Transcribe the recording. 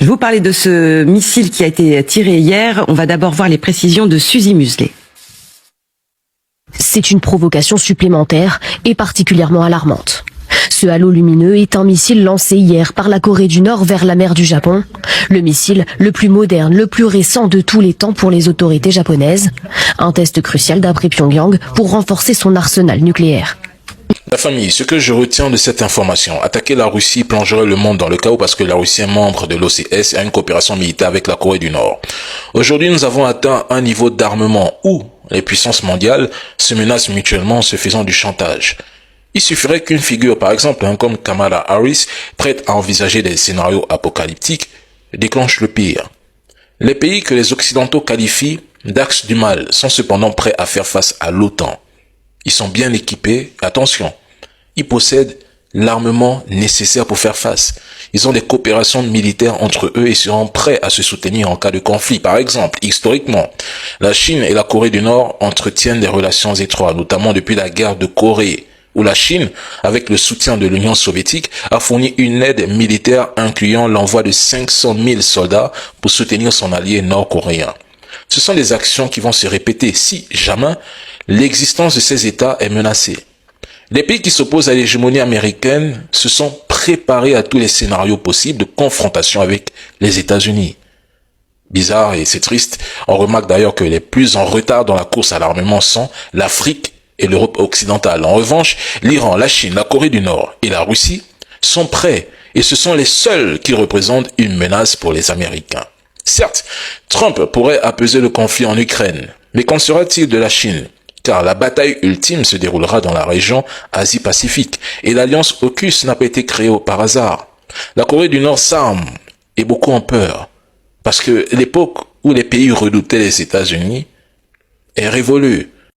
Je vous parlais de ce missile qui a été tiré hier. On va d'abord voir les précisions de Suzy Muselet. C'est une provocation supplémentaire et particulièrement alarmante. Ce halo lumineux est un missile lancé hier par la Corée du Nord vers la mer du Japon. Le missile le plus moderne, le plus récent de tous les temps pour les autorités japonaises. Un test crucial d'après Pyongyang pour renforcer son arsenal nucléaire. La famille, ce que je retiens de cette information, attaquer la Russie plongerait le monde dans le chaos parce que la Russie est membre de l'OCS et a une coopération militaire avec la Corée du Nord. Aujourd'hui, nous avons atteint un niveau d'armement où les puissances mondiales se menacent mutuellement en se faisant du chantage. Il suffirait qu'une figure, par exemple, comme Kamala Harris, prête à envisager des scénarios apocalyptiques, déclenche le pire. Les pays que les Occidentaux qualifient d'axe du mal sont cependant prêts à faire face à l'OTAN. Ils sont bien équipés, attention, ils possèdent l'armement nécessaire pour faire face. Ils ont des coopérations militaires entre eux et seront prêts à se soutenir en cas de conflit. Par exemple, historiquement, la Chine et la Corée du Nord entretiennent des relations étroites, notamment depuis la guerre de Corée, où la Chine, avec le soutien de l'Union soviétique, a fourni une aide militaire incluant l'envoi de 500 000 soldats pour soutenir son allié nord-coréen. Ce sont des actions qui vont se répéter si jamais l'existence de ces États est menacée. Les pays qui s'opposent à l'hégémonie américaine se sont préparés à tous les scénarios possibles de confrontation avec les États-Unis. Bizarre et c'est triste. On remarque d'ailleurs que les plus en retard dans la course à l'armement sont l'Afrique et l'Europe occidentale. En revanche, l'Iran, la Chine, la Corée du Nord et la Russie sont prêts et ce sont les seuls qui représentent une menace pour les Américains. Certes, Trump pourrait apaiser le conflit en Ukraine, mais qu'en sera-t-il de la Chine ? Car la bataille ultime se déroulera dans la région Asie-Pacifique et l'alliance AUKUS n'a pas été créée par hasard. La Corée du Nord s'arme et beaucoup ont peur parce que l'époque où les pays redoutaient les États-Unis est révolue.